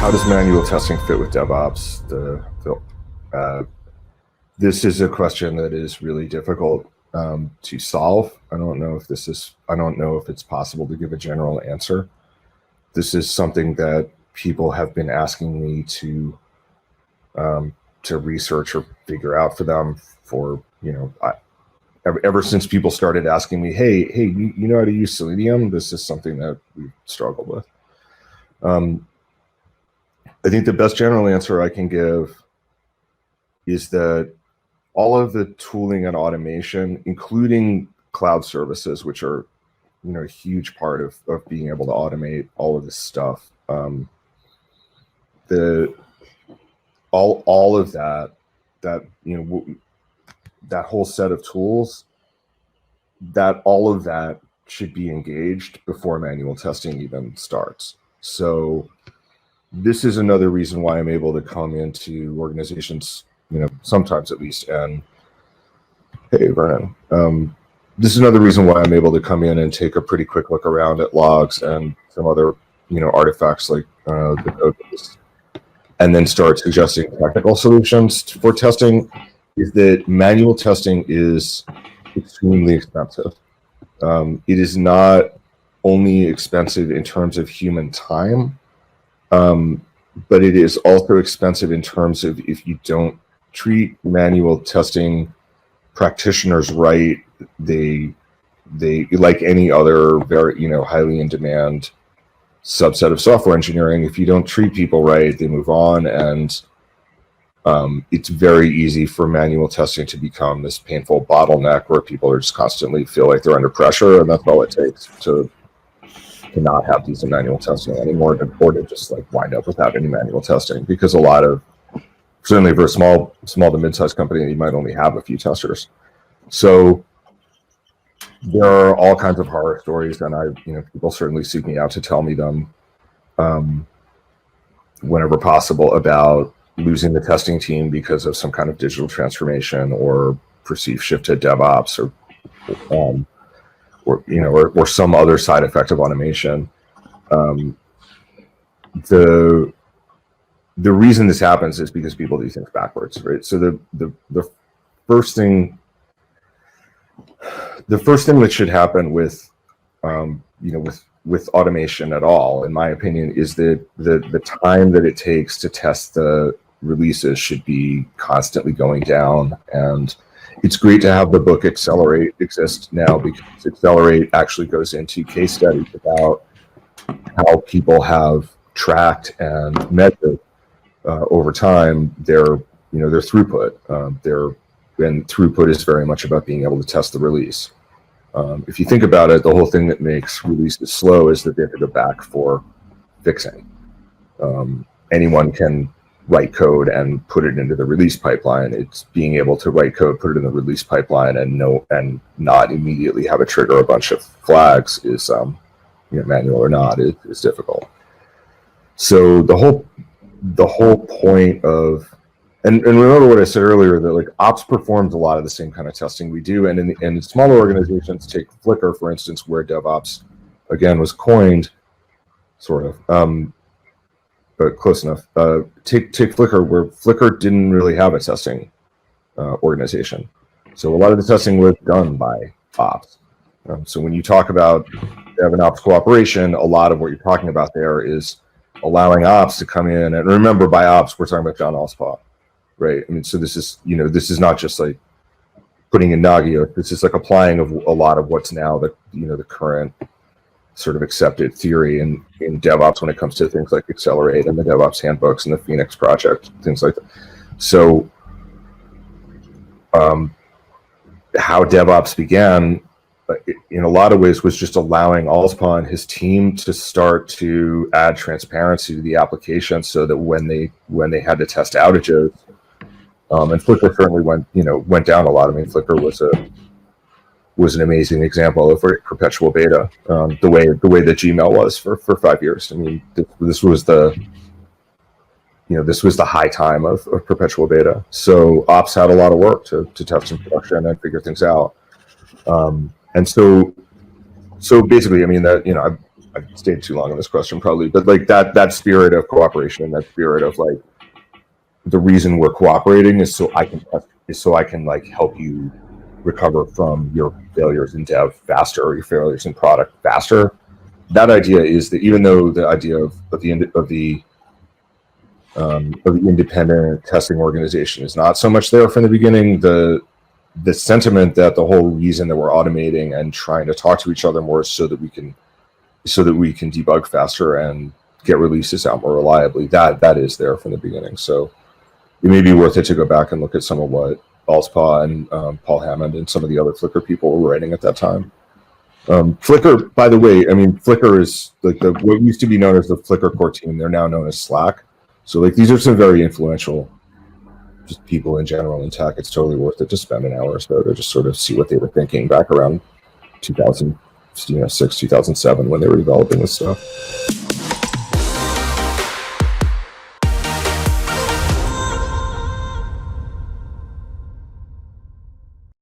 how does manual testing fit with DevOps? This is a question that is really difficult to solve. I don't know if it's possible to give a general answer. This is something that people have been asking me to research or figure out for them for, ever since people started asking me, hey, you know how to use Selenium? This is something that we've struggled with. I think the best general answer I can give is that all of the tooling and automation, including cloud services, which are, a huge part of being able to automate all of this stuff, all of that whole set of tools, that all of that should be engaged before manual testing even starts. So this is another reason why I'm able to come into organizations, sometimes at least, and hey, Vernon, this is another reason why I'm able to come in and take a pretty quick look around at logs and some other, artifacts like the code base, and then start suggesting technical solutions for testing. Is that manual testing is extremely expensive. It is not only expensive in terms of human time, but it is also expensive in terms of if you don't treat manual testing practitioners right, they like any other very, highly in demand subset of software engineering, if you don't treat people right, they move on, and it's very easy for manual testing to become this painful bottleneck where people are just constantly feel like they're under pressure, and that's all it takes to not have decent manual testing anymore, or to just like wind up without any manual testing, because a lot of, certainly for a small to mid-sized company, you might only have a few testers. So there are all kinds of horror stories, and people certainly seek me out to tell me them whenever possible, about losing the testing team because of some kind of digital transformation or perceived shift to DevOps, or some other side effect of automation. The reason this happens is because people do things backwards, right? So the first thing that should happen with automation at all, in my opinion, is that the time that it takes to test the releases should be constantly going down. And it's great to have the book Accelerate exist now, because Accelerate actually goes into case studies about how people have tracked and measured over time their throughput. And throughput is very much about being able to test the release. If you think about it, the whole thing that makes releases slow is that they have to go back for fixing. Anyone can write code and put it into the release pipeline. It's being able to write code, put it in the release pipeline, and not immediately have it trigger a bunch of flags is, manual or not, is difficult. So the whole point of, and remember what I said earlier, that like ops performs a lot of the same kind of testing we do, and in smaller organizations, take Flickr for instance, where DevOps again was coined, sort of, but close enough. Take Flickr, where Flickr didn't really have a testing organization, so a lot of the testing was done by ops. So when you talk about DevOps cooperation, a lot of what you're talking about there is allowing ops to come in, and remember, by ops we're talking about John Allspaw, right? I mean, so this is not just like putting in Nagios. This is like applying of a lot of what's now the current sort of accepted theory in DevOps when it comes to things like Accelerate and the DevOps handbooks and the Phoenix project, things like that. So how DevOps began, in a lot of ways, was just allowing Allspaw and his team to start to add transparency to the application, so that when they had to test outages, and Flickr certainly went down a lot. I mean, Flickr was an amazing example of perpetual beta, the way that Gmail was for 5 years. I mean, this was the high time of perpetual beta. So ops had a lot of work to test in production and figure things out. And so basically, I mean, that I've stayed too long on this question probably, but like that spirit of cooperation, that spirit of like, the reason we're cooperating is so I can like help you recover from your failures in dev faster, or your failures in product faster. That idea is that, even though the idea of the independent testing organization is not so much there from the beginning, the sentiment that the whole reason that we're automating and trying to talk to each other more is so that we can debug faster and get releases out more reliably, that is there from the beginning. So it may be worth it to go back and look at some of what Balspaw and Paul Hammond and some of the other Flickr people were writing at that time. Flickr, by the way, I mean, Flickr is like what used to be known as the Flickr core team. They're now known as Slack. So like, these are some very influential just people in general in tech. It's totally worth it to spend an hour or so to just sort of see what they were thinking back around 2006, 2007 when they were developing this stuff.